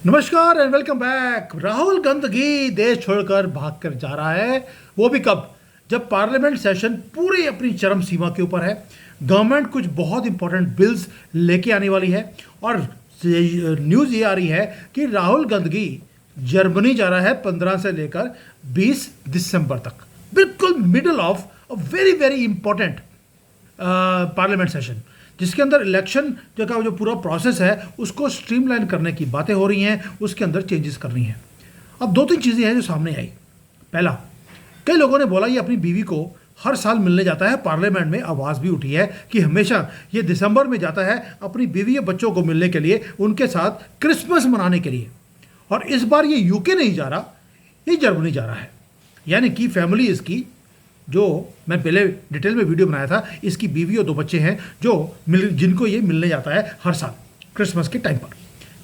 नमस्कार and welcome back. Rahul Gandhi देश छोड़कर भागकर जा रहा है, वो भी कब? जब पार्लियामेंट सेशन पूरी अपनी चरम सीमा के ऊपर है। गवर्नमेंट कुछ बहुत इंपॉर्टेंट बिल्स लेके आने वाली है और न्यूज़ ये आ रही है कि राहुल गांधी जर्मनी जा रहा है 15 से लेकर 20 दिसंबर तक, बिल्कुल middle of a very very important parliament session, जिसके अंदर इलेक्शन जो पूरा प्रोसेस है उसको स्ट्रीमलाइन करने की बातें हो रही हैं, उसके अंदर चेंजेस करनी है। अब दो तीन चीज़ें हैं जो सामने आई। पहला, कई लोगों ने बोला ये अपनी बीवी को हर साल मिलने जाता है। पार्लियामेंट में आवाज़ भी उठी है कि हमेशा ये दिसंबर में जाता है अपनी बीवी या बच्चों को मिलने के लिए, उनके साथ क्रिसमस मनाने के लिए। और इस बार ये यूके नहीं जा रहा, ये जर्मनी जा रहा है। यानी कि फैमिली इसकी, जो मैं पहले डिटेल में वीडियो बनाया था, इसकी बीवी और दो बच्चे हैं जिनको ये मिलने जाता है हर साल क्रिसमस के टाइम पर।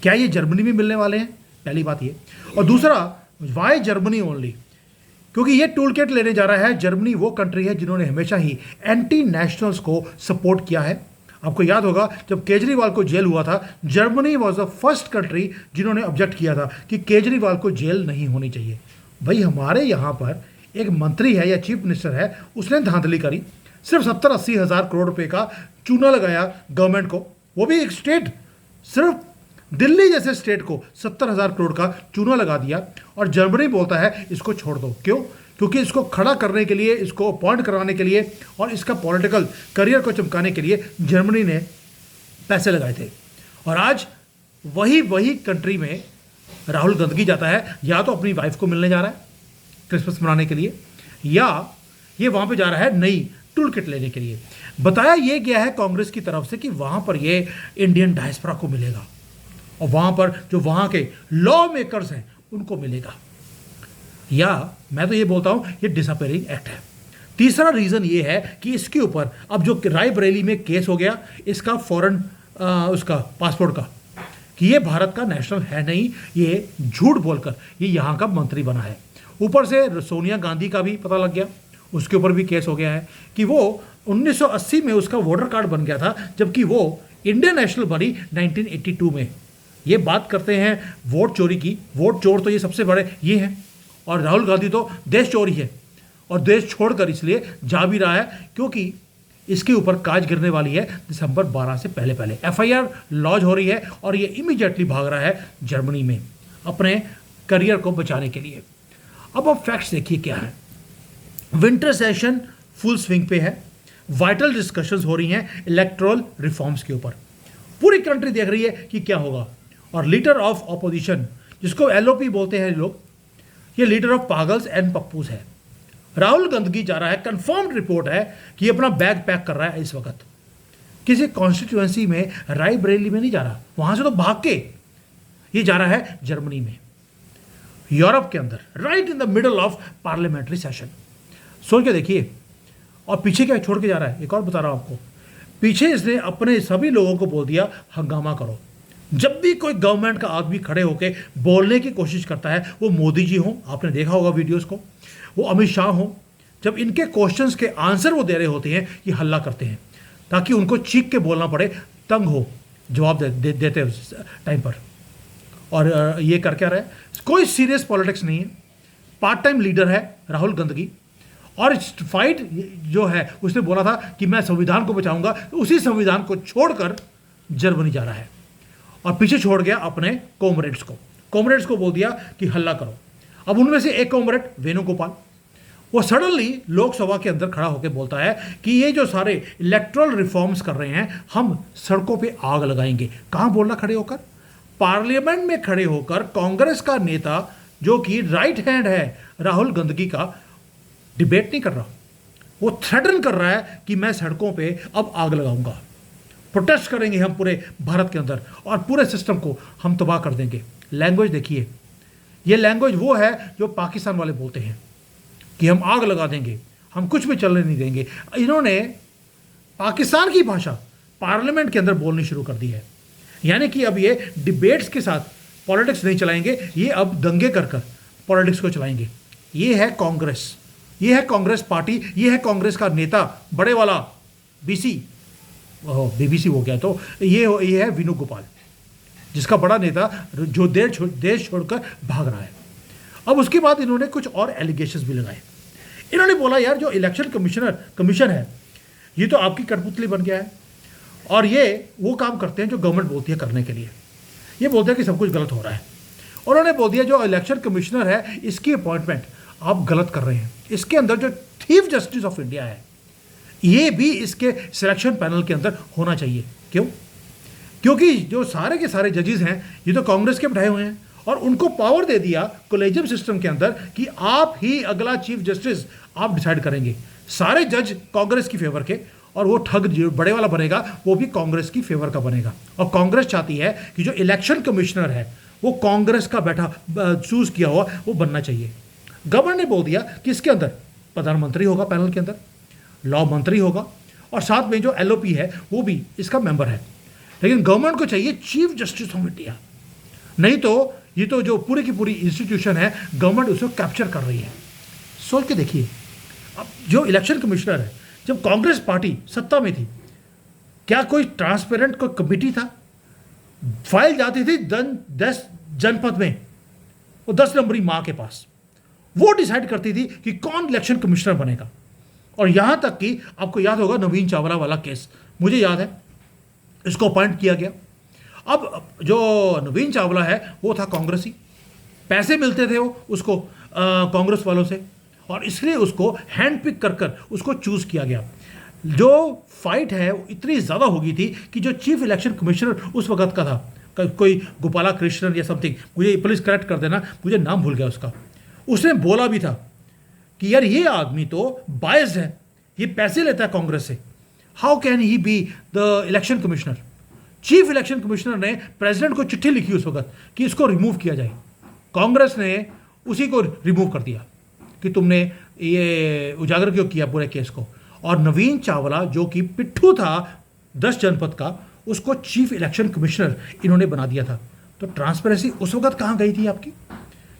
क्या ये जर्मनी में मिलने वाले हैं? पहली बात ये। और दूसरा, वाई जर्मनी ओनली? क्योंकि ये टूल किट लेने जा रहा है। जर्मनी वो कंट्री है जिन्होंने हमेशा ही एंटी नेशनल्स को सपोर्ट किया है। आपको याद होगा जब केजरीवाल को जेल हुआ था, Germany was the first country जिन्होंने ऑब्जेक्ट किया था कि केजरीवाल को जेल नहीं होनी चाहिए। भाई हमारे यहाँ पर एक मंत्री है या चीफ मिनिस्टर है, उसने धांधली करी, सिर्फ 70-80 हज़ार करोड़ रुपए का चूना लगाया गवर्नमेंट को, वो भी एक स्टेट, सिर्फ दिल्ली जैसे स्टेट को 70,000 करोड़ का चूना लगा दिया। और जर्मनी बोलता है इसको छोड़ दो। क्यों? क्योंकि इसको खड़ा करने के लिए, इसको अपॉइंट करवाने के लिए और इसका पॉलिटिकल करियर को चमकाने के लिए जर्मनी ने पैसे लगाए थे। और आज वही कंट्री में राहुल गांधी जाता है, या तो अपनी वाइफ को मिलने जा रहा है क्रिसमस मनाने के लिए, या ये वहाँ पे जा रहा है नई टूल किट लेने के लिए। बताया ये गया है कांग्रेस की तरफ से कि वहाँ पर ये इंडियन डायस्पोरा को मिलेगा और वहाँ पर जो वहाँ के लॉ मेकर्स हैं उनको मिलेगा। या मैं तो ये बोलता हूँ ये डिसअपेयरिंग एक्ट है। तीसरा रीज़न ये है कि इसके ऊपर अब जो रायबरेली में केस हो गया इसका फॉरेन उसका पासपोर्ट का, कि ये भारत का नेशनल है नहीं, ये झूठ बोलकर ये यहाँ का मंत्री बना है। ऊपर से सोनिया गांधी का भी पता लग गया, उसके ऊपर भी केस हो गया है कि वो 1980 में उसका वोटर कार्ड बन गया था, जबकि वो इंडियन नेशनल बनी 1982 में। ये बात करते हैं वोट चोरी की। वोट चोर तो ये सबसे बड़े ये हैं, और राहुल गांधी तो देश चोरी है और देश छोड़कर इसलिए जा भी रहा है क्योंकि इसके ऊपर काज गिरने वाली है दिसंबर 12 से पहले पहले। FIR लॉन्च हो रही है और ये इमीडिएटली भाग रहा है जर्मनी में अपने करियर को बचाने के लिए। अब आप फैक्ट्स देखिए क्या है। विंटर सेशन फुल स्विंग पे है, वाइटल डिस्कशंस हो रही हैं इलेक्टोरल रिफॉर्म्स के ऊपर। पूरी कंट्री देख रही है कि क्या होगा। और लीडर ऑफ ऑपोजिशन, जिसको LOP बोलते हैं लोग, ये लीडर ऑफ पागल्स एंड पप्पूस है। राहुल गांधी जा रहा है, कंफर्म्ड रिपोर्ट है कि ये अपना बैग पैक कर रहा है इस वक्त। किसी कॉन्स्टिट्यूएंसी में रायबरेली में नहीं जा रहा, वहां से तो भाग के ये जा रहा है जर्मनी में, यूरोप के अंदर, right in the middle of parliamentary session. सोच के देखिए। और पीछे क्या छोड़ के जा रहा है, एक और बता रहा हूं आपको। पीछे इसने अपने सभी लोगों को बोल दिया हंगामा करो। जब भी कोई गवर्नमेंट का आदमी खड़े होकर बोलने की कोशिश करता है, वो मोदी जी हों, आपने देखा होगा वीडियोस को, वो अमित शाह हों, जब इनके क्वेश्चंस के आंसर वो दे रहे होते हैं, ये हल्ला करते हैं ताकि उनको चीख के बोलना पड़े, तंग हो जवाब देते टाइम पर। और ये कर क्या रहा है? कोई सीरियस पॉलिटिक्स नहीं है, पार्ट टाइम लीडर है राहुल गांधी। और फाइट जो है, उसने बोला था कि मैं संविधान को बचाऊंगा, तो उसी संविधान को छोड़कर जर्मनी जा रहा है और पीछे छोड़ गया अपने कॉमरेड्स को बोल दिया कि हल्ला करो। अब उनमें से एक कॉमरेड वेणुगोपाल, वो सडनली लोकसभा के अंदर खड़ा होकर बोलता है कि ये जो सारे इलेक्टोरल रिफॉर्म्स कर रहे हैं, हम सड़कों पे आग लगाएंगे। कहाँ बोल रहा खड़े होकर? पार्लियामेंट में खड़े होकर कांग्रेस का नेता, जो कि राइट हैंड है राहुल गांधी का, डिबेट नहीं कर रहा, वो थ्रेटन कर रहा है कि मैं सड़कों पे अब आग लगाऊंगा, प्रोटेस्ट करेंगे हम पूरे भारत के अंदर और पूरे सिस्टम को हम तबाह कर देंगे। लैंग्वेज देखिए, ये लैंग्वेज वो है जो पाकिस्तान वाले बोलते हैं कि हम आग लगा देंगे, हम कुछ भी चलने नहीं देंगे। इन्होंने पाकिस्तान की भाषा पार्लियामेंट के अंदर बोलनी शुरू कर दी है। यानी कि अब ये डिबेट्स के साथ पॉलिटिक्स नहीं चलाएंगे, ये अब दंगे कर कर पॉलिटिक्स को चलाएंगे। ये है कांग्रेस, ये है कांग्रेस पार्टी, ये है कांग्रेस का नेता बड़े वाला BBC हो गया, तो ये है वेणुगोपाल। जिसका बड़ा नेता जो देश छोड़कर भाग रहा है। अब उसके बाद इन्होंने कुछ और एलिगेशंस भी लगाए। इन्होंने बोला यार जो इलेक्शन कमीशन है ये तो आपकी कठपुतली बन गया है और ये वो काम करते हैं जो गवर्नमेंट बोलती है करने के लिए। ये बोलते हैं कि सब कुछ गलत हो रहा है और उन्होंने बोल दिया जो इलेक्शन कमिश्नर है इसकी अपॉइंटमेंट आप गलत कर रहे हैं। इसके अंदर जो चीफ जस्टिस ऑफ इंडिया है ये भी इसके सिलेक्शन पैनल के अंदर होना चाहिए। क्यों? क्योंकि जो सारे के सारे जजेस हैं ये तो कांग्रेस के बैठाए हुए हैं और उनको पावर दे दिया कोलेजियम सिस्टम के अंदर कि आप ही अगला चीफ जस्टिस आप डिसाइड करेंगे। सारे जज कांग्रेस की फेवर के और वो ठग जो बड़े वाला बनेगा वो भी कांग्रेस की फेवर का बनेगा। और कांग्रेस चाहती है कि जो इलेक्शन कमिश्नर है वो कांग्रेस का बैठा चूज किया हुआ वो बनना चाहिए। गवर्नर ने बोल दिया कि इसके अंदर प्रधानमंत्री होगा, पैनल के अंदर लॉ मंत्री होगा और साथ में जो एलओपी है वो भी इसका मेंबर है। लेकिन गवर्नमेंट को चाहिए चीफ जस्टिस ऑफ इंडिया, नहीं तो ये तो जो पूरी की पूरी इंस्टीट्यूशन है गवर्नमेंट उसको कैप्चर कर रही है। सोच के देखिए, अब जो इलेक्शन कमिश्नर है जब कांग्रेस पार्टी सत्ता में थी क्या कोई ट्रांसपेरेंट कोई कमेटी था? फाइल जाती थी 10 जनपद में, वो 10 नंबरी माँ के पास, वो डिसाइड करती थी कि कौन इलेक्शन कमिश्नर बनेगा। और यहां तक कि आपको याद होगा नवीन चावला वाला केस, मुझे याद है, इसको अपॉइंट किया गया। अब जो नवीन चावला है वो था कांग्रेसी, पैसे मिलते थे वो उसको कांग्रेस वालों से और इसलिए उसको हैंड पिक कर कर उसको चूज किया गया। जो फाइट है वो इतनी ज़्यादा हो गई थी कि जो चीफ इलेक्शन कमिश्नर उस वक्त का था कोई गोपाला कृष्णन या समथिंग, मुझे प्लीज़ करेक्ट कर देना, मुझे नाम भूल गया उसका, उसने बोला भी था कि यार ये आदमी तो बायस्ड है, ये पैसे लेता है कांग्रेस से, how can he be the election commissioner. Chief election commissioner ने प्रेसिडेंट को चिट्ठी लिखी उस वक्त कि इसको रिमूव किया जाए। कांग्रेस ने उसी को रिमूव कर दिया कि तुमने ये उजागर क्यों किया पूरे केस को। और नवीन चावला जो कि पिट्ठू था 10 जनपद का, उसको चीफ इलेक्शन कमिश्नर इन्होंने बना दिया था। तो ट्रांसपेरेंसी उस वक्त कहाँ गई थी आपकी,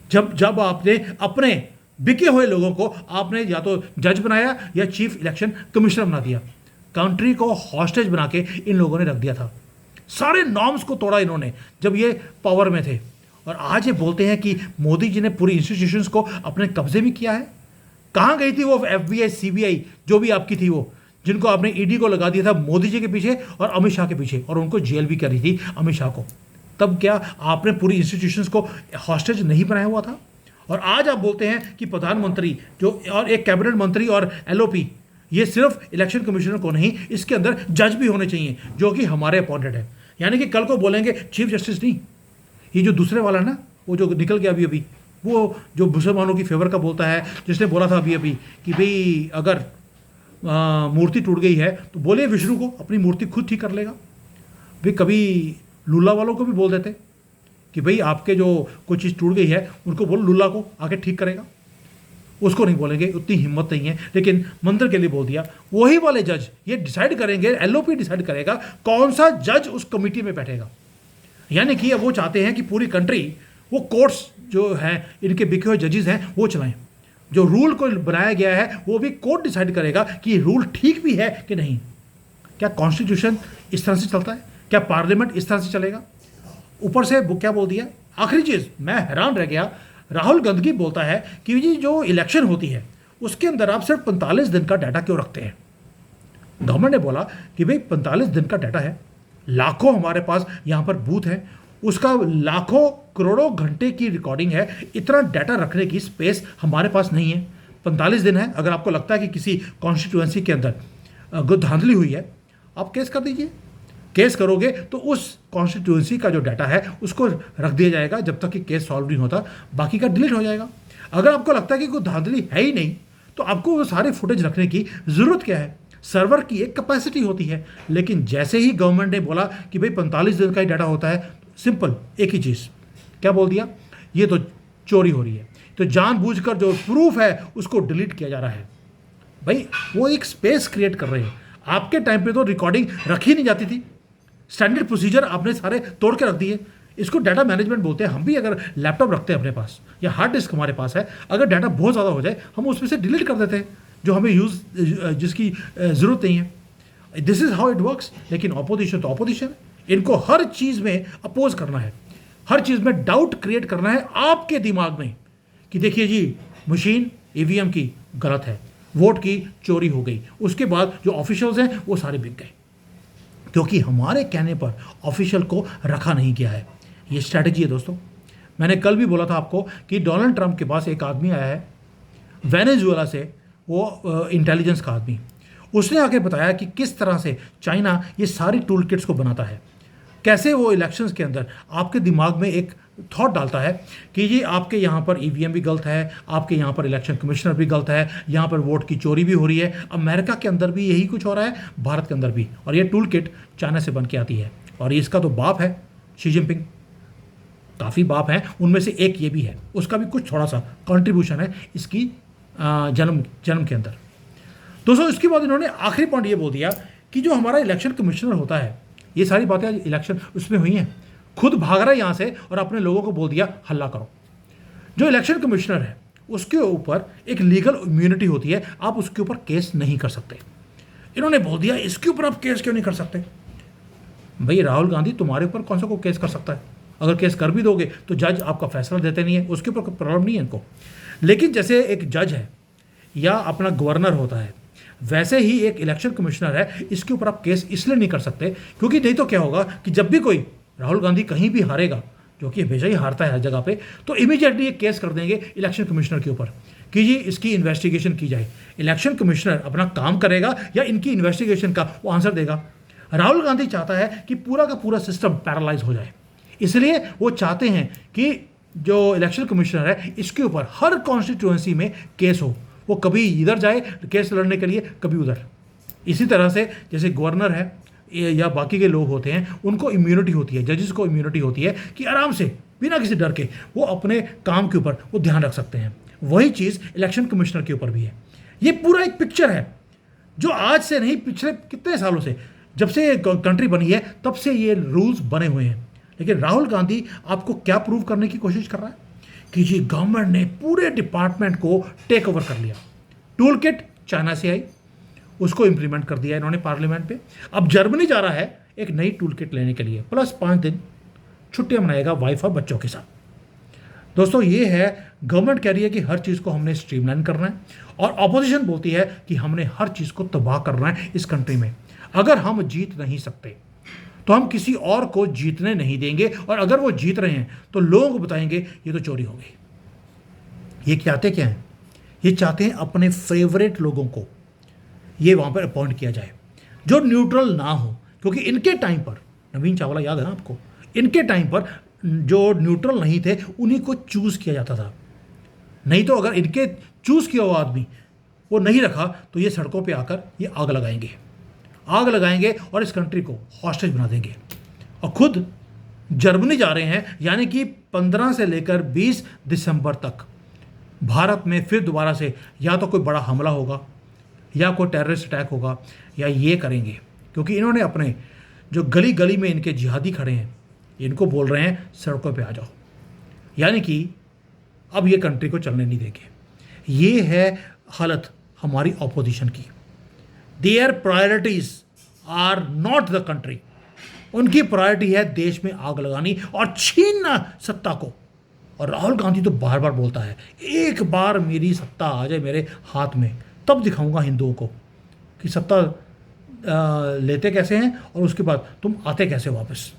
जब आपने अपने बिके हुए लोगों को आपने या तो जज बनाया या चीफ इलेक्शन कमिश्नर बना दिया। कंट्री को हॉस्टेज बना के इन लोगों ने रख दिया था। सारे नॉर्म्स को तोड़ा इन्होंने जब ये पावर में थे। और आज ये बोलते हैं कि मोदी जी ने पूरी इंस्टीट्यूशंस को अपने कब्जे में किया है। कहाँ गई थी वो FBI CBI जो भी आपकी थी, वो जिनको आपने ईडी को लगा दिया था मोदी जी के पीछे और अमित शाह के पीछे, और उनको जेल भी करी थी अमित शाह को। तब क्या आपने पूरी इंस्टीट्यूशंस को हॉस्टेज नहीं बनाया हुआ था? और आज आप बोलते हैं कि प्रधानमंत्री जो और एक कैबिनेट मंत्री और LOP, ये सिर्फ इलेक्शन कमिश्नर को नहीं, इसके अंदर जज भी होने चाहिए जो कि हमारे अपॉइंटेड है। यानी कि कल को बोलेंगे चीफ जस्टिस नहीं, ये जो दूसरे वाला ना, वो जो निकल गया अभी वो जो मुसलमानों की फेवर का बोलता है, जिसने बोला था अभी कि भाई अगर मूर्ति टूट गई है तो बोले विष्णु को अपनी मूर्ति खुद ठीक कर लेगा। भाई कभी लुल्ला वालों को भी बोल देते कि भाई आपके जो कोई चीज़ टूट गई है उनको बोलो लुल्ला को आके ठीक करेगा, उसको नहीं बोलेंगे, उतनी हिम्मत नहीं है। लेकिन मंदिर के लिए बोल दिया। वही वाले जज ये डिसाइड करेंगे, LOP डिसाइड करेगा कौन सा जज उस कमेटी में बैठेगा। यानी कि अब वो चाहते हैं कि पूरी कंट्री वो कोर्ट्स जो है इनके बिके हुए जजेस हैं वो चलाएं। जो रूल को बनाया गया है वो भी कोर्ट डिसाइड करेगा कि रूल ठीक भी है कि नहीं। क्या कॉन्स्टिट्यूशन इस तरह से चलता है? क्या पार्लियामेंट इस तरह से चलेगा? ऊपर से वो क्या बोल दिया, आखिरी चीज़ मैं हैरान रह गया, राहुल गांधी बोलता है कि ये जो इलेक्शन होती है उसके अंदर आप सिर्फ 45 दिन का डाटा क्यों रखते हैं। गवर्नमेंट ने बोला कि भाई 45 दिन का डाटा है, लाखों हमारे पास यहाँ पर बूथ है, उसका लाखों करोड़ों घंटे की रिकॉर्डिंग है, इतना डाटा रखने की स्पेस हमारे पास नहीं है। 45 दिन है। अगर आपको लगता है कि किसी कॉन्स्टिट्यूएंसी के अंदर धांधली हुई है, आप केस कर दीजिए। केस करोगे तो उस कॉन्स्टिट्यूएंसी का जो डाटा है उसको रख दिया जाएगा जब तक कि केस सॉल्व नहीं होता, बाकी का डिलीट हो जाएगा। अगर आपको लगता है कि कोई धांधली है ही नहीं तो आपको वो सारे फुटेज रखने की ज़रूरत क्या है? सर्वर की एक कैपेसिटी होती है। लेकिन जैसे ही गवर्नमेंट ने बोला कि भाई 45 दिन का ही डाटा होता है, सिंपल एक ही चीज़ क्या बोल दिया, ये तो चोरी हो रही है। तो जानबूझकर जो प्रूफ है उसको डिलीट किया जा रहा है। भाई वो एक स्पेस क्रिएट कर रहे हैं। आपके टाइम पे तो रिकॉर्डिंग रखी नहीं जाती थी, स्टैंडर्ड प्रोसीजर आपने सारे तोड़ के रख दिए। इसको डाटा मैनेजमेंट बोलते हैं। हम भी अगर लैपटॉप रखते हैं अपने पास या हार्ड डिस्क हमारे पास है, अगर डाटा बहुत ज़्यादा हो जाए हम उसमें से डिलीट कर देते हैं जो हमें जिसकी ज़रूरत नहीं है। This is how it works. लेकिन ऑपोजिशन तो ऑपोजिशन, इनको हर चीज़ में अपोज करना है, हर चीज़ में डाउट क्रिएट करना है आपके दिमाग में कि देखिए जी, मशीन ईवीएम की गलत है, वोट की चोरी हो गई, उसके बाद जो ऑफिशियल्स हैं वो सारे बिक गए, क्योंकि हमारे कहने पर ऑफिशियल को रखा नहीं गया है। ये स्ट्रैटेजी है दोस्तों। मैंने कल भी बोला था आपको कि डोनाल्ड ट्रंप के पास एक आदमी आया है वेनेजुएला से, वो इंटेलिजेंस का आदमी। उसने आके बताया कि किस तरह से चाइना ये सारी टूल किट्स को बनाता है, कैसे वो इलेक्शंस के अंदर आपके दिमाग में एक थॉट डालता है कि ये आपके यहाँ पर ईवीएम भी गलत है, आपके यहाँ पर इलेक्शन कमिश्नर भी गलत है, यहाँ पर वोट की चोरी भी हो रही है। अमेरिका के अंदर भी यही कुछ हो रहा है, भारत के अंदर भी, और ये टूल किट चाइना से बन के आती है। और इसका तो बाप है शी जिनपिंग, काफ़ी बाप हैं, उनमें से एक ये भी है, उसका भी कुछ थोड़ा सा कंट्रीब्यूशन है इसकी जन्म के अंदर। दोस्तों, इसके बाद इन्होंने आखिरी पॉइंट ये बोल दिया कि जो हमारा इलेक्शन कमिश्नर होता है, ये सारी बातें इलेक्शन उसमें हुई हैं, खुद भाग रहा है यहाँ से और अपने लोगों को बोल दिया हल्ला करो। जो इलेक्शन कमिश्नर है उसके ऊपर एक लीगल इम्यूनिटी होती है, आप उसके ऊपर केस नहीं कर सकते। इन्होंने बोल दिया इसके ऊपर आप केस क्यों नहीं कर सकते? भाई राहुल गांधी तुम्हारे ऊपर कौन सा कोई केस कर सकता है? अगर केस कर भी दोगे तो जज आपका फैसला देते नहीं है, उसके ऊपर कोई प्रॉब्लम नहीं है इनको। लेकिन जैसे एक जज है या अपना गवर्नर होता है, वैसे ही एक इलेक्शन कमिश्नर है, इसके ऊपर आप केस इसलिए नहीं कर सकते क्योंकि नहीं तो क्या होगा कि जब भी कोई राहुल गांधी कहीं भी हारेगा, जो कि हमेशा ही हारता है हर जगह पे, तो इमीडिएटली एक केस कर देंगे इलेक्शन कमिश्नर के ऊपर कि जी इसकी इन्वेस्टिगेशन की जाए। इलेक्शन कमिश्नर अपना काम करेगा या इनकी इन्वेस्टिगेशन का वो आंसर देगा। राहुल गांधी चाहता है कि पूरा का पूरा सिस्टम पैरालाइज हो जाए, इसलिए वो चाहते हैं कि जो इलेक्शन कमिश्नर है इसके ऊपर हर कॉन्स्टिट्यूएंसी में केस हो, वो कभी इधर जाए केस लड़ने के लिए, कभी उधर। इसी तरह से जैसे गवर्नर है या बाकी के लोग होते हैं, उनको इम्यूनिटी होती है, जजेस को इम्यूनिटी होती है कि आराम से बिना किसी डर के वो अपने काम के ऊपर वो ध्यान रख सकते हैं। वही चीज़ इलेक्शन कमिश्नर के ऊपर भी है। ये पूरा एक पिक्चर है जो आज से नहीं, पिछले कितने सालों से, जब से कंट्री बनी है तब से ये रूल्स बने हुए हैं। लेकिन राहुल गांधी आपको क्या प्रूव करने की कोशिश कर रहा है कि जी गवर्नमेंट ने पूरे डिपार्टमेंट को टेक ओवर कर लिया। टूल किट चाइना से आई, उसको इंप्लीमेंट कर दिया इन्होंने पार्लियामेंट पे। अब जर्मनी जा रहा है एक नई टूल किट लेने के लिए, प्लस 5 दिन छुट्टियां मनाएगा वाइफ और बच्चों के साथ। दोस्तों, ये है गवर्नमेंट कह रही है कि हर चीज़ को हमने स्ट्रीमलाइन करना है, और अपोजिशन बोलती है कि हमने हर चीज़ को तबाह करना है इस कंट्री में। अगर हम जीत नहीं सकते तो हम किसी और को जीतने नहीं देंगे, और अगर वो जीत रहे हैं तो लोगों को बताएंगे ये तो चोरी हो गई। ये चाहते क्या हैं? ये चाहते हैं अपने फेवरेट लोगों को ये वहाँ पर अपॉइंट किया जाए जो न्यूट्रल ना हो, क्योंकि इनके टाइम पर, नवीन चावला याद है ना आपको, इनके टाइम पर जो न्यूट्रल नहीं थे उन्हीं को चूज़ किया जाता था। नहीं तो अगर इनके चूज़ किया हुआ आदमी वो नहीं रखा तो ये सड़कों पे आकर ये आग लगाएंगे और इस कंट्री को हॉस्टेज बना देंगे। और खुद जर्मनी जा रहे हैं, यानी कि 15 से लेकर 20 दिसंबर तक भारत में फिर दोबारा से या तो कोई बड़ा हमला होगा या कोई टेररिस्ट अटैक होगा या ये करेंगे, क्योंकि इन्होंने अपने जो गली गली में इनके जिहादी खड़े हैं इनको बोल रहे हैं सड़कों पे आ जाओ, यानी कि अब ये कंट्री को चलने नहीं देंगे। ये है हालत हमारी ऑपोजिशन की। Their priorities are not the country, उनकी प्रायोरिटी है देश में आग लगानी और छीनना सत्ता को। और राहुल गांधी तो बार बार बोलता है एक बार मेरी सत्ता आ जाए मेरे हाथ में, तब दिखाऊंगा हिंदुओं को कि सत्ता लेते कैसे हैं और उसके बाद तुम आते कैसे वापस।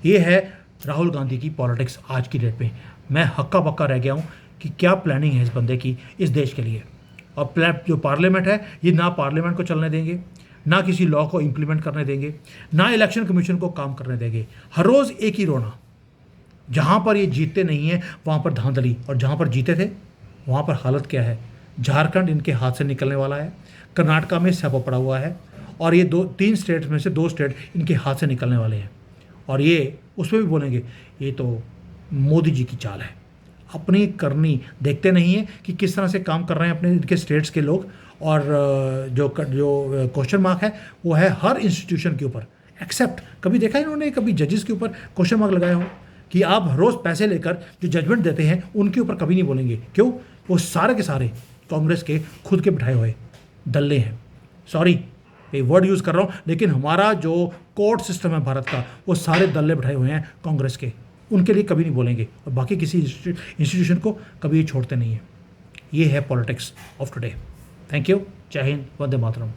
ये है राहुल गांधी की पॉलिटिक्स आज की डेट में। मैं हक्का बक्का रह गया हूँ कि क्या प्लानिंग है इस बंदे की इस देश के लिए। और जो पार्लियामेंट है ये ना पार्लियामेंट को चलने देंगे, ना किसी लॉ को इम्प्लीमेंट करने देंगे, ना इलेक्शन कमीशन को काम करने देंगे। हर रोज़ एक ही रोना, जहाँ पर ये जीतते नहीं हैं वहाँ पर धांधली, और जहाँ पर जीते थे वहाँ पर हालत क्या है। झारखंड इनके हाथ से निकलने वाला है, कर्नाटका में सपा पड़ा हुआ है, और ये 3 स्टेट्स में से 2 स्टेट इनके हाथ से निकलने वाले हैं। और ये उसमें भी बोलेंगे ये तो मोदी जी की चाल है। अपनी करनी देखते नहीं है कि किस तरह से काम कर रहे हैं अपने इनके स्टेट्स के लोग। और जो क्वेश्चन मार्क है वो है हर इंस्टीट्यूशन के ऊपर, एक्सेप्ट कभी देखा है इन्होंने कभी जजेस के ऊपर क्वेश्चन मार्क लगाया हो कि आप रोज़ पैसे लेकर जो जजमेंट देते हैं उनके ऊपर कभी नहीं बोलेंगे। क्यों? वो सारे के सारे कांग्रेस के खुद के बिठाए हुए दल्ले हैं। सॉरी, ये वर्ड यूज़ कर रहा हूँ, लेकिन हमारा जो कोर्ट सिस्टम है भारत का, वो सारे दल्ले बिठाए हुए हैं कांग्रेस के, उनके लिए कभी नहीं बोलेंगे, और बाकी किसी इंस्टीट्यूशन को कभी ये छोड़ते नहीं हैं। ये है politics of today. Thank you. जय हिंद। वंदे मातरम।